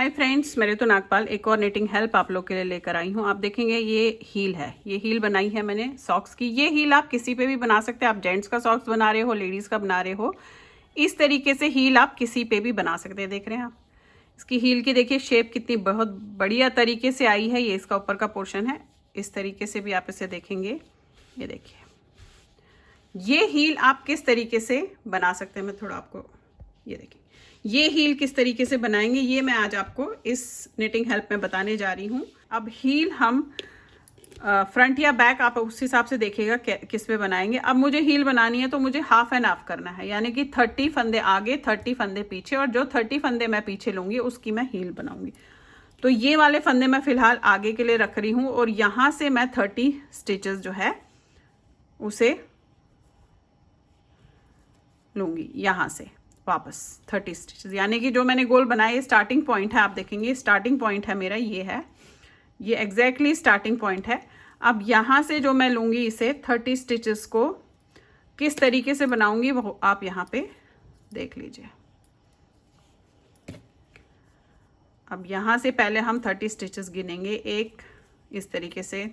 Hi friends, मेरे तो नागपाल एक और निटिंग हेल्प आप लोग के लिए लेकर आई हूँ। आप देखेंगे ये हील है, ये हील बनाई है मैंने सॉक्स की। ये हील आप किसी पे भी बना सकते हैं। आप जेंट्स का सॉक्स बना रहे हो, लेडीज़ का बना रहे हो, इस तरीके से हील आप किसी पे भी बना सकते हैं। देख रहे हैं आप इसकी हील की, देखिए शेप कितनी बहुत बढ़िया तरीके से आई है। ये इसका ऊपर का पोर्शन है, इस तरीके से भी आप इसे देखेंगे। ये देखिए ये हील आप किस तरीके से बना सकते हैं। मैं थोड़ा आपको ये देखिए ये हील किस तरीके से बनाएंगे, ये मैं आज आपको इस निटिंग हेल्प में बताने जा रही हूँ। अब हील हम फ्रंट या बैक आप उस हिसाब से देखिएगा किस पे बनाएंगे। अब मुझे हील बनानी है तो मुझे हाफ एंड हाफ करना है, यानी कि 30 फंदे आगे 30 फंदे पीछे, और जो 30 फंदे मैं पीछे लूँगी उसकी मैं हील बनाऊँगी। तो ये वाले फंदे मैं फ़िलहाल आगे के लिए रख रही हूँ, और यहाँ से मैं 30 स्टिचेस जो है उसे लूँगी यहाँ से वापस 30 स्टिचेस, यानी कि जो मैंने गोल बनाया ये स्टार्टिंग पॉइंट है। आप देखेंगे स्टार्टिंग पॉइंट है मेरा, ये है, ये एग्जैक्टली स्टार्टिंग पॉइंट है। अब यहाँ से जो मैं लूँगी इसे 30 स्टिचेस को किस तरीके से बनाऊँगी वो आप यहाँ पे देख लीजिए। अब यहाँ से पहले हम 30 स्टिचेस गिनेंगे, एक इस तरीके से,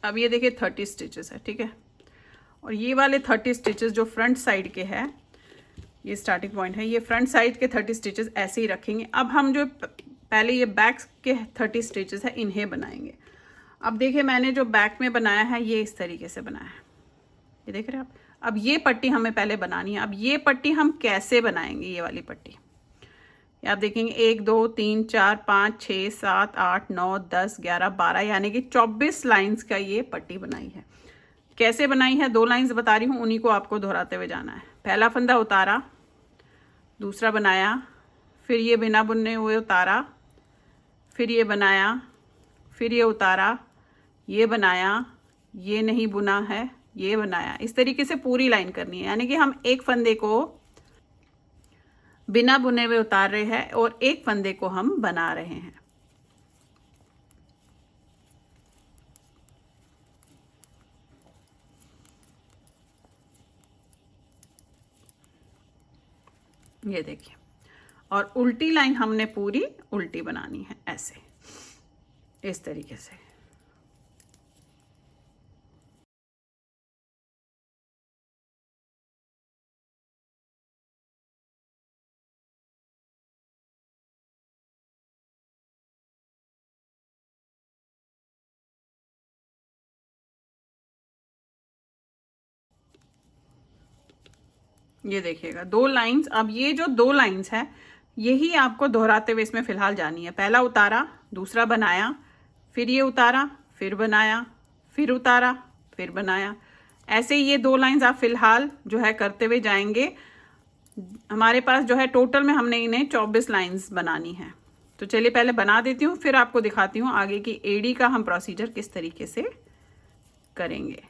अब ये देखिए 30 स्टिचेस है, ठीक है। और ये वाले 30 स्टिचेस जो फ्रंट साइड के हैं, ये स्टार्टिंग पॉइंट है, ये फ्रंट साइड के 30 स्टिचेस ऐसे ही रखेंगे। अब हम जो पहले ये बैक के 30 स्टिचेस है इन्हें बनाएंगे। अब देखिए मैंने जो बैक में बनाया है ये इस तरीके से बनाया है, ये देख रहे हैं आप। अब ये पट्टी हमें पहले बनानी है। अब ये पट्टी हम कैसे बनाएंगे, ये वाली पट्टी आप देखेंगे 1 2 3 4 5 6 7 8 9 10 11 12, यानी कि 24 लाइंस का ये पट्टी बनाई है। कैसे बनाई है, 2 लाइंस बता रही हूँ, उन्हीं को आपको दोहराते हुए जाना है। पहला फंदा उतारा, दूसरा बनाया, फिर ये बिना बुनने हुए उतारा, फिर ये बनाया, फिर ये उतारा, ये बनाया, ये नहीं बुना है, ये बनाया। इस तरीके से पूरी लाइन करनी है, यानी कि हम एक फंदे को बिना बुने हुए उतार रहे हैं और एक फंदे को हम बना रहे हैं। ये देखिए, और उल्टी लाइन हमने पूरी उल्टी बनानी है, ऐसे इस तरीके से। ये देखिएगा 2 लाइंस। अब ये जो 2 लाइंस है यही आपको दोहराते हुए इसमें फिलहाल जानी है। पहला उतारा, दूसरा बनाया, फिर ये उतारा, फिर बनाया, फिर उतारा, फिर बनाया। ऐसे ये 2 लाइंस आप फिलहाल जो है करते हुए जाएंगे। हमारे पास जो है टोटल में हमने इन्हें 24 लाइंस बनानी है। तो चलिए पहले बना देती हूँ, फिर आपको दिखाती हूँ आगे की एडी का हम प्रोसीजर किस तरीके से करेंगे।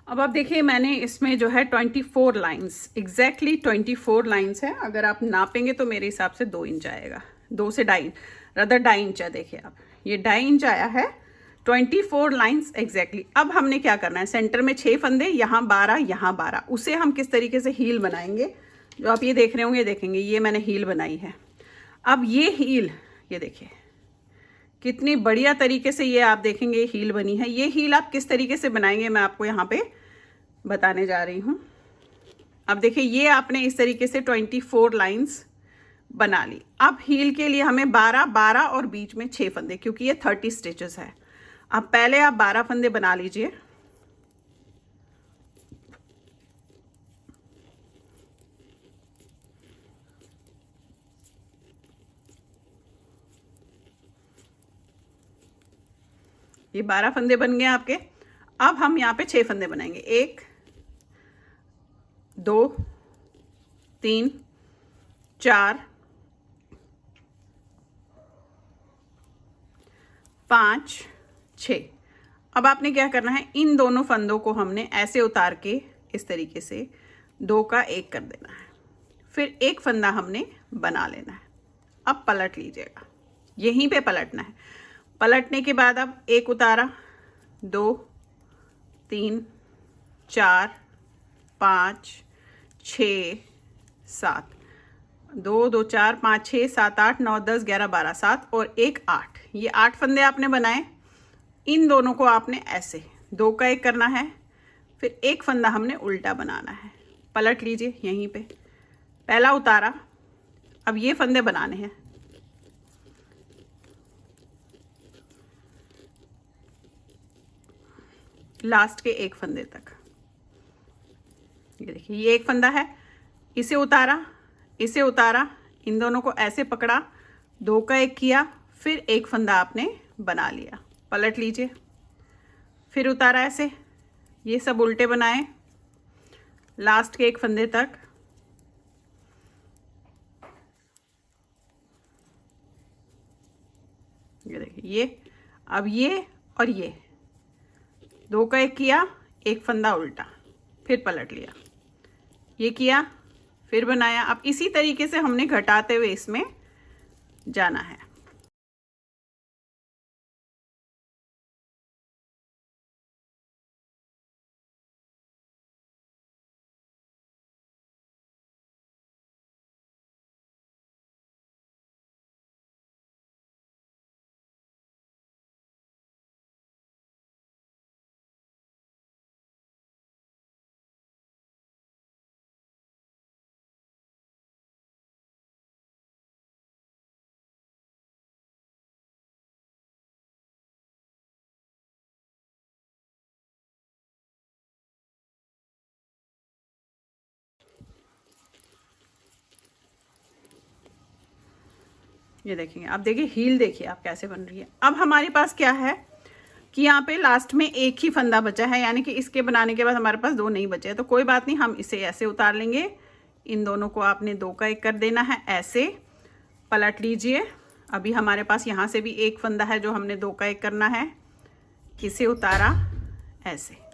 अब आप देखिए मैंने इसमें जो है 24 लाइंस, एग्जैक्टली 24 लाइंस है। अगर आप नापेंगे तो मेरे हिसाब से 2 इंच आएगा, 2 से 2.5 रदर 2.5 इंच है। देखिए आप ये 2.5 इंच आया है, 24 लाइंस एग्जैक्टली। अब हमने क्या करना है, सेंटर में 6 फंदे, यहाँ 12, यहाँ 12, उसे हम किस तरीके से हील बनाएंगे जो आप ये देख रहे होंगे, देखेंगे ये मैंने हील बनाई है। अब ये हील, ये देखिए कितनी बढ़िया तरीके से ये आप देखेंगे हील बनी है। ये हील आप किस तरीके से बनाएंगे मैं आपको यहाँ पे बताने जा रही हूँ। अब देखिए ये आपने इस तरीके से 24 लाइंस बना ली। अब हील के लिए हमें 12 12 और बीच में 6 फंदे, क्योंकि ये 30 स्टिचेस है। अब पहले आप 12 फंदे बना लीजिए। ये 12 फंदे बन गए आपके। अब हम यहाँ पे 6 फंदे बनाएंगे, 1 2 3 4 5, 6। अब आपने क्या करना है, इन दोनों फंदों को हमने ऐसे उतार के इस तरीके से 2 का 1 कर देना है, फिर एक फंदा हमने बना लेना है। अब पलट लीजिएगा, यहीं पे पलटना है। पलटने के बाद अब 1 उतारा, 2, 3, 4, 5, 6, 7, 2, 2, 4, 5, 6, 7, 8, 9, 10, 11, 12, 7 और 1, 8। ये 8 फंदे आपने बनाए। इन दोनों को आपने ऐसे 2 का 1 करना है, फिर एक फंदा हमने उल्टा बनाना है। पलट लीजिए, यहीं पे पहला उतारा, अब ये फंदे बनाने हैं। लास्ट के एक फंदे तक। ये देखिए, ये एक फंदा है, इसे उतारा, इसे उतारा, इन दोनों को ऐसे पकड़ा, 2 का 1 किया, फिर एक फंदा आपने बना लिया। पलट लीजिए, फिर उतारा ऐसे, ये सब उल्टे बनाए लास्ट के एक फंदे तक। ये देखिए, ये अब ये और ये 2 का 1 किया, एक फंदा उल्टा, फिर पलट लिया, ये किया, फिर बनाया। अब इसी तरीके से हमने घटाते हुए इसमें जाना है। ये देखेंगे, अब देखिए हील देखिए आप कैसे बन रही है। अब हमारे पास क्या है कि यहाँ पे लास्ट में एक ही फंदा बचा है, यानी कि इसके बनाने के बाद हमारे पास 2 नहीं बचे हैं। तो कोई बात नहीं, हम इसे ऐसे उतार लेंगे। इन दोनों को आपने 2 का 1 कर देना है, ऐसे पलट लीजिए। अभी हमारे पास यहाँ से भी एक फंदा है जो हमने 2 का 1 करना है, इसे उतारा ऐसे।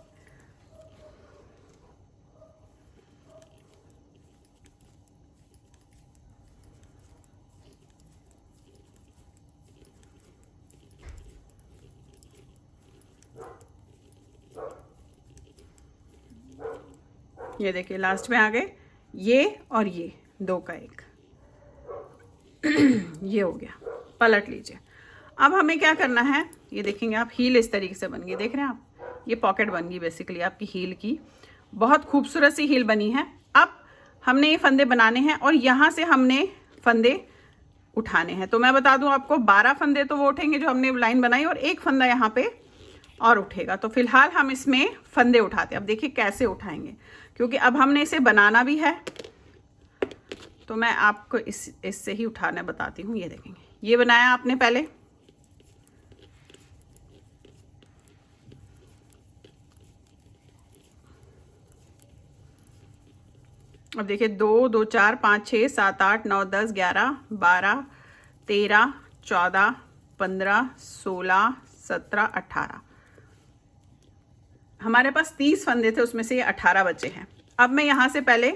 ये देखिए, लास्ट में आ गए ये और ये 2 का 1 ये हो गया। पलट लीजिए। अब हमें क्या करना है, ये देखेंगे आप, हील इस तरीके से बन गई, देख रहे हैं आप, ये पॉकेट बन गई बेसिकली आपकी हील की। बहुत खूबसूरत सी हील बनी है। अब हमने ये फंदे बनाने हैं और यहाँ से हमने फंदे उठाने हैं। तो मैं बता दूं आपको, 12 फंदे तो वो उठेंगे जो हमने लाइन बनाई, और एक फंदा यहाँ पे और उठेगा। तो फिलहाल हम इसमें फंदे उठाते हैं। अब देखिए कैसे उठाएंगे, क्योंकि अब हमने इसे बनाना भी है, तो मैं आपको इससे ही उठाना बताती हूँ। ये देखेंगे, ये बनाया आपने पहले, अब देखिए 2, 2, 4, 5, 6, 7, 8, 9, 10, 11, 12, 13, 14, 15, 16, 17, 18। हमारे पास 30 फंदे थे, उसमें से ये 18 बचे हैं। अब मैं यहाँ से पहले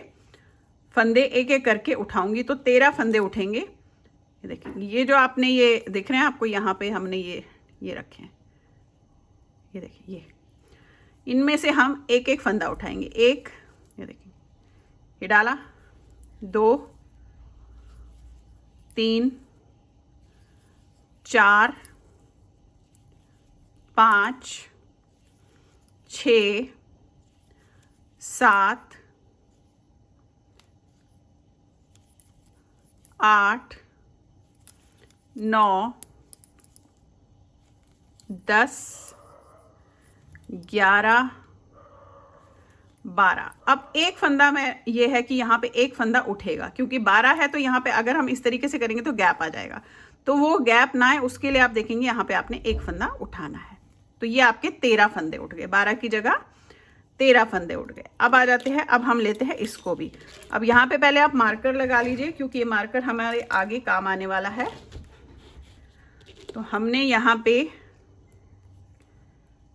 फंदे एक एक करके उठाऊंगी, तो 13 फंदे उठेंगे। ये देखिए, ये जो आपने ये दिख रहे हैं आपको, यहाँ पे हमने ये रखे हैं, ये देखिए, ये इनमें से हम एक एक फंदा उठाएंगे। एक, ये देखिए, ये डाला, 2, 3, 4, 5, 6, 7, 8, 9, 10, 11, 12। अब एक फंदा में ये है कि यहाँ पे एक फंदा उठेगा, क्योंकि 12 है तो यहाँ पे अगर हम इस तरीके से करेंगे तो गैप आ जाएगा। तो वो गैप ना आए उसके लिए आप देखेंगे यहाँ पे आपने एक फंदा उठाना है। तो ये आपके 13 फंदे उठ गए, 12 की जगह 13 फंदे उठ गए। अब आ जाते हैं, अब हम लेते हैं इसको भी। अब यहाँ पे पहले आप मार्कर लगा लीजिए, क्योंकि ये मार्कर हमारे आगे काम आने वाला है। तो हमने यहाँ पे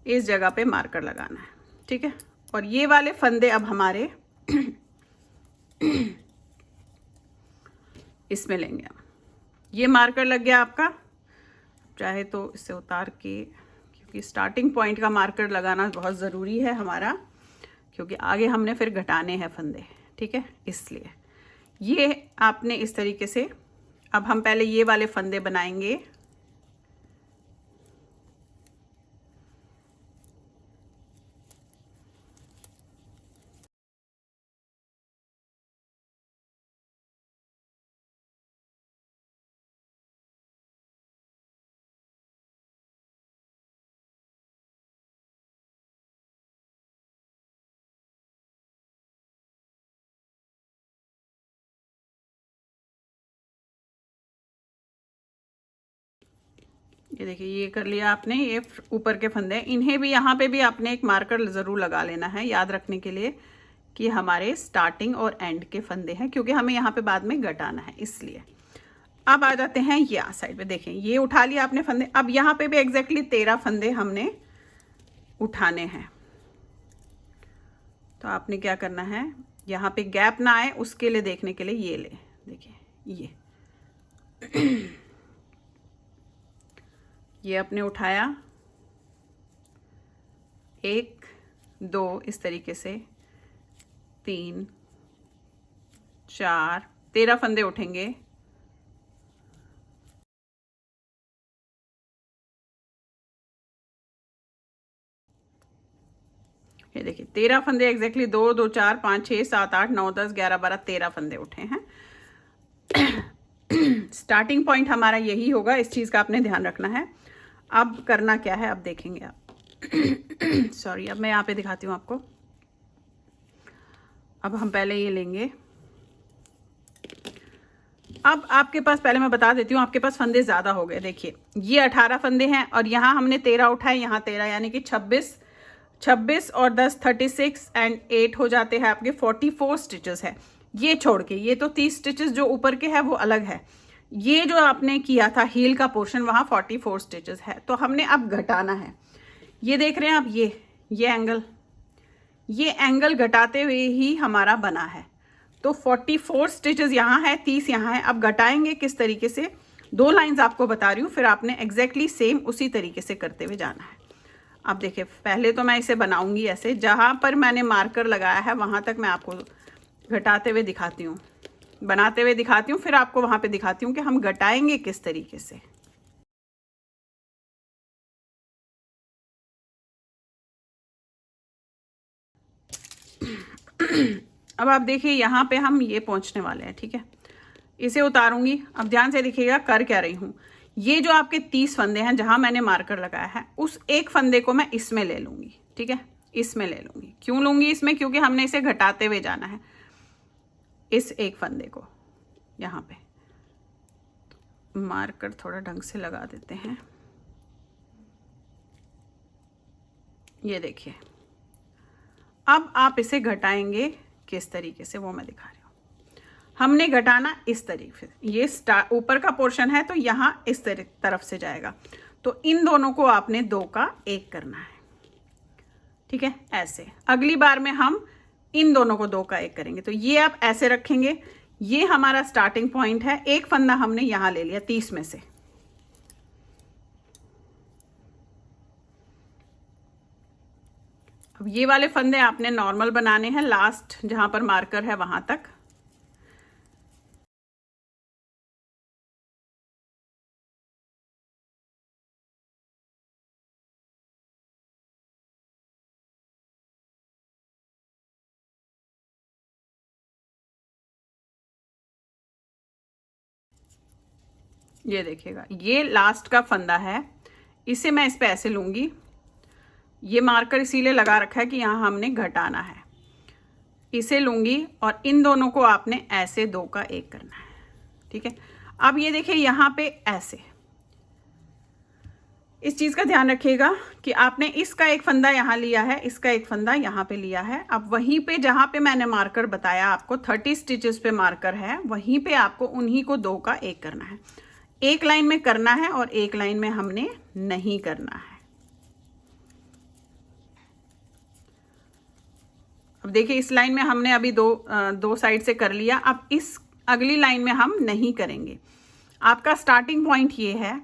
इस जगह पे मार्कर लगाना है, ठीक है। और ये वाले फंदे अब हमारे इसमें लेंगे हम। ये मार्कर लग गया आपका, चाहे तो इसे उतार के, क्योंकि स्टार्टिंग पॉइंट का मार्कर लगाना बहुत ज़रूरी है हमारा, क्योंकि आगे हमने फिर घटाने हैं फंदे, ठीक है। इसलिए ये आपने इस तरीके से, अब हम पहले ये वाले फंदे बनाएंगे। ये देखिए, ये कर लिया आपने, ये ऊपर के फंदे, इन्हें भी यहाँ पे भी आपने एक मार्कर ज़रूर लगा लेना है, याद रखने के लिए कि हमारे स्टार्टिंग और एंड के फंदे हैं, क्योंकि हमें यहाँ पे बाद में घटाना है, इसलिए। अब आ जाते हैं ये साइड पे, देखें ये उठा लिया आपने फंदे। अब यहाँ पे भी एग्जैक्टली 13 फंदे हमने उठाने हैं। तो आपने क्या करना है, यहाँ पे गैप ना आए उसके लिए देखने के लिए ये ले, देखिए ये अपने उठाया, 1 2 इस तरीके से, 3 4 13 फंदे उठेंगे। ये देखिए 13 फंदे एग्जैक्टली, 2 2 4 5 6 7 8 9 10 11 12 13 फंदे उठे हैं। स्टार्टिंग पॉइंट हमारा यही होगा, इस चीज़ का आपने ध्यान रखना है। अब करना क्या है, अब देखेंगे आप। सॉरी, अब मैं यहाँ पे दिखाती हूँ आपको। अब हम पहले ये लेंगे। अब आपके पास, पहले मैं बता देती हूँ, आपके पास फंदे ज़्यादा हो गए। देखिए ये 18 फंदे हैं और यहाँ हमने 13 उठाए, यहाँ 13, यानी कि 26 और 10 36 एंड 8 हो जाते हैं आपके 44 स्टिचेस है। ये छोड़ के, ये तो 30 स्टिचेस जो ऊपर के हैं वो अलग है। ये जो आपने किया था हील का पोर्शन, वहाँ 44 स्टिचेस है। तो हमने अब घटाना है। ये देख रहे हैं आप, ये एंगल घटाते हुए ही हमारा बना है। तो 44 स्टिचेस यहाँ है, 30 यहाँ है। अब घटाएंगे किस तरीके से, 2 लाइंस आपको बता रही हूँ, फिर आपने एग्जैक्टली सेम उसी तरीके से करते हुए जाना है। अब देखिए, पहले तो मैं इसे बनाऊंगी ऐसे, जहाँ पर मैंने मार्कर लगाया है वहाँ तक मैं आपको घटाते हुए दिखाती हूँ, बनाते हुए दिखाती हूँ, फिर आपको वहाँ पे दिखाती हूँ कि हम घटाएंगे किस तरीके से। अब आप देखिए, यहाँ पे हम ये पहुँचने वाले हैं, ठीक है। इसे उतारूंगी। अब ध्यान से देखिएगा कर क्या रही हूँ। ये जो आपके 30 फंदे हैं जहां मैंने मार्कर लगाया है, उस एक फंदे को मैं इसमें ले लूंगी, ठीक है। इसमें ले लूंगी। क्यों लूंगी इसमें, क्योंकि हमने इसे घटाते हुए जाना है, इस एक फंदे को। यहाँ पे मार्कर थोड़ा ढंग से लगा देते हैं। ये देखिए, अब आप इसे घटाएंगे किस तरीके से वो मैं दिखा रही हूँ। हमने घटाना इस तरीके से, ये ऊपर का पोर्शन है तो यहाँ इस तरफ से जाएगा। तो इन दोनों को आपने 2 का 1 करना है, ठीक है। ऐसे अगली बार में हम इन दोनों को 2 का 1 करेंगे। तो ये आप ऐसे रखेंगे। ये हमारा स्टार्टिंग पॉइंट है। एक फंदा हमने यहाँ ले लिया 30 में से। अब ये वाले फंदे आपने नॉर्मल बनाने हैं, लास्ट जहां पर मार्कर है वहां तक। ये देखिएगा, ये लास्ट का फंदा है, इसे मैं इस पे ऐसे लूंगी। ये मार्कर इसीलिए लगा रखा है कि यहाँ हमने घटाना है। इसे लूंगी और इन दोनों को आपने ऐसे 2 का 1 करना है, ठीक है। अब ये देखिए, यहाँ पे ऐसे, इस चीज़ का ध्यान रखिएगा कि आपने इसका एक फंदा यहाँ लिया है, इसका एक फंदा यहाँ पे लिया है। अब वहीं पे जहाँ पे मैंने मार्कर बताया आपको 30 स्टिचेस पे मार्कर है, वहीं पे आपको उन्हीं को 2 का 1 करना है। एक लाइन में करना है और एक लाइन में हमने नहीं करना है। अब देखिए इस लाइन में हमने अभी दो साइड से कर लिया। अब इस अगली लाइन में हम नहीं करेंगे। आपका स्टार्टिंग पॉइंट ये है,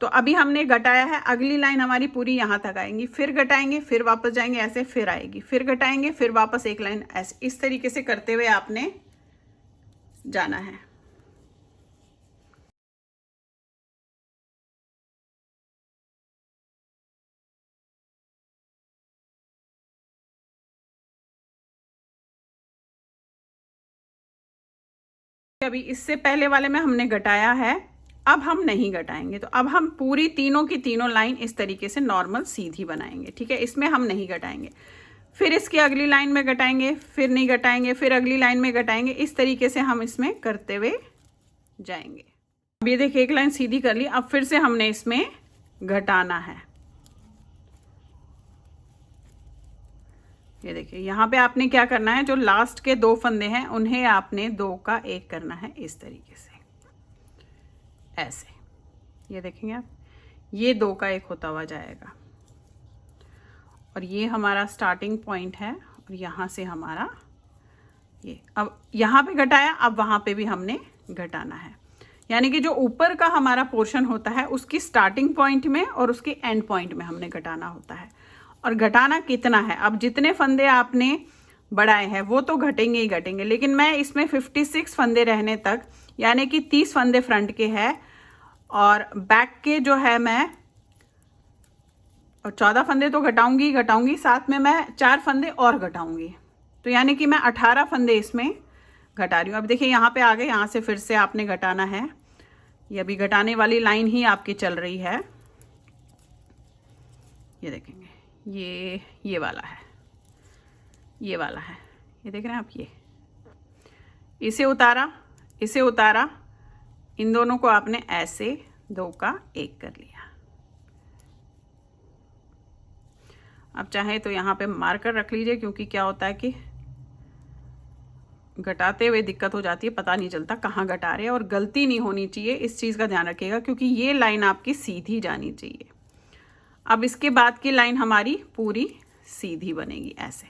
तो अभी हमने घटाया है, अगली लाइन हमारी पूरी यहाँ तक आएंगी, फिर घटाएंगे, फिर वापस जाएंगे, ऐसे फिर आएगी, फिर घटाएंगे, फिर वापस एक लाइन, ऐसे इस तरीके से करते हुए आपने जाना है। अभी इससे पहले वाले में हमने घटाया है, अब हम नहीं घटाएंगे। तो अब हम पूरी तीनों की तीनों लाइन इस तरीके से नॉर्मल सीधी बनाएंगे, ठीक है। इसमें हम नहीं घटाएंगे, फिर इसकी अगली लाइन में घटाएंगे, फिर नहीं घटाएंगे, फिर अगली लाइन में घटाएंगे। इस तरीके से हम इसमें करते हुए जाएंगे। अब ये देखिए एक लाइन सीधी कर ली, अब फिर से हमने इसमें घटाना है। ये देखिए यहाँ पे आपने क्या करना है, जो लास्ट के 2 फंदे हैं उन्हें आपने 2 का 1 करना है, इस तरीके से ऐसे। ये देखेंगे आप, ये 2 का 1 होता हुआ जाएगा और ये हमारा स्टार्टिंग पॉइंट है और यहाँ से हमारा ये, अब यहाँ पे घटाया, अब वहाँ पे भी हमने घटाना है। यानी कि जो ऊपर का हमारा पोर्शन होता है उसकी स्टार्टिंग पॉइंट में और उसके एंड पॉइंट में हमने घटाना होता है। और घटाना कितना है, अब जितने फंदे आपने बढ़ाए हैं वो तो घटेंगे ही घटेंगे, लेकिन मैं इसमें 56 फंदे रहने तक, यानी कि 30 फंदे फ्रंट के हैं और बैक के जो है मैं 14 फंदे तो घटाऊंगी घटाऊंगी, साथ में मैं 4 फंदे और घटाऊंगी, तो यानी कि मैं 18 फंदे इसमें घटा रही हूँ। अब देखिए यहाँ पे आ गए, यहाँ से फिर से आपने घटाना है। ये अभी घटाने वाली लाइन ही आपकी चल रही है। ये देखेंगे ये वाला है, ये वाला है, ये देख रहे हैं आप, ये इसे उतारा, इसे उतारा, इन दोनों को आपने ऐसे 2 का 1 कर लिया। अब चाहे तो यहाँ पे मार्कर रख लीजिए, क्योंकि क्या होता है कि घटाते हुए दिक्कत हो जाती है, पता नहीं चलता कहाँ घटा रहे हैं, और गलती नहीं होनी चाहिए, इस चीज़ का ध्यान रखिएगा, क्योंकि ये लाइन आपकी सीधी जानी चाहिए। अब इसके बाद की लाइन हमारी पूरी सीधी बनेगी, ऐसे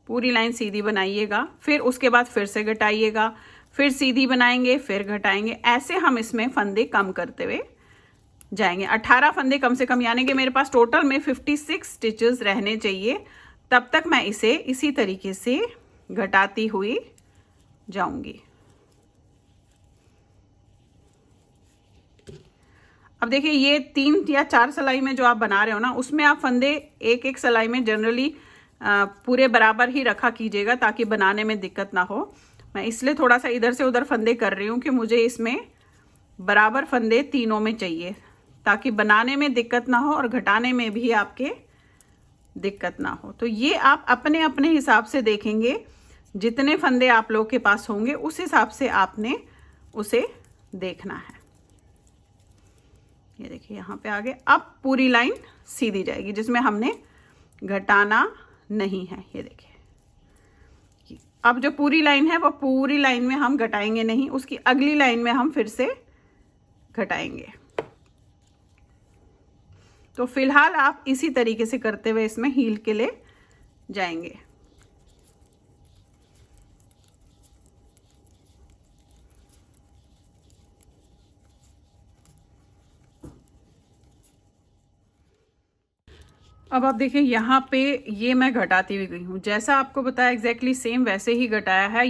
पूरी लाइन सीधी बनाइएगा, फिर उसके बाद फिर से घटाइएगा, फिर सीधी बनाएंगे, फिर घटाएंगे, ऐसे हम इसमें फंदे कम करते हुए जाएंगे। 18 फंदे कम से कम, यानी कि मेरे पास टोटल में 56 स्टिचेस रहने चाहिए। तब तक मैं इसे इसी तरीके से घटाती हुई जाऊंगी। अब देखिए ये 3 या 4 सिलाई में जो आप बना रहे हो ना, उसमें आप फंदे एक एक सिलाई में जनरली पूरे बराबर ही रखा कीजिएगा, ताकि बनाने में दिक्कत ना हो। मैं इसलिए थोड़ा सा इधर से उधर फंदे कर रही हूँ कि मुझे इसमें बराबर फंदे तीनों में चाहिए, ताकि बनाने में दिक्कत ना हो और घटाने में भी आपके दिक्कत ना हो। तो ये आप अपने अपने हिसाब से देखेंगे, जितने फंदे आप लोग के पास होंगे उस हिसाब से आपने उसे देखना है। ये देखिए यहाँ पे आगे, अब पूरी लाइन सीधी जाएगी, जिसमें हमने घटाना नहीं है। ये देखिए अब जो पूरी लाइन है वो पूरी लाइन में हम घटाएंगे नहीं, उसकी अगली लाइन में हम फिर से घटाएंगे। तो फिलहाल आप इसी तरीके से करते हुए इसमें हील के लिए जाएंगे। अब आप देखिए यहाँ पे ये मैं घटाती हुई गई हूँ, जैसा आपको बताया एग्जैक्टली सेम वैसे ही घटाया है।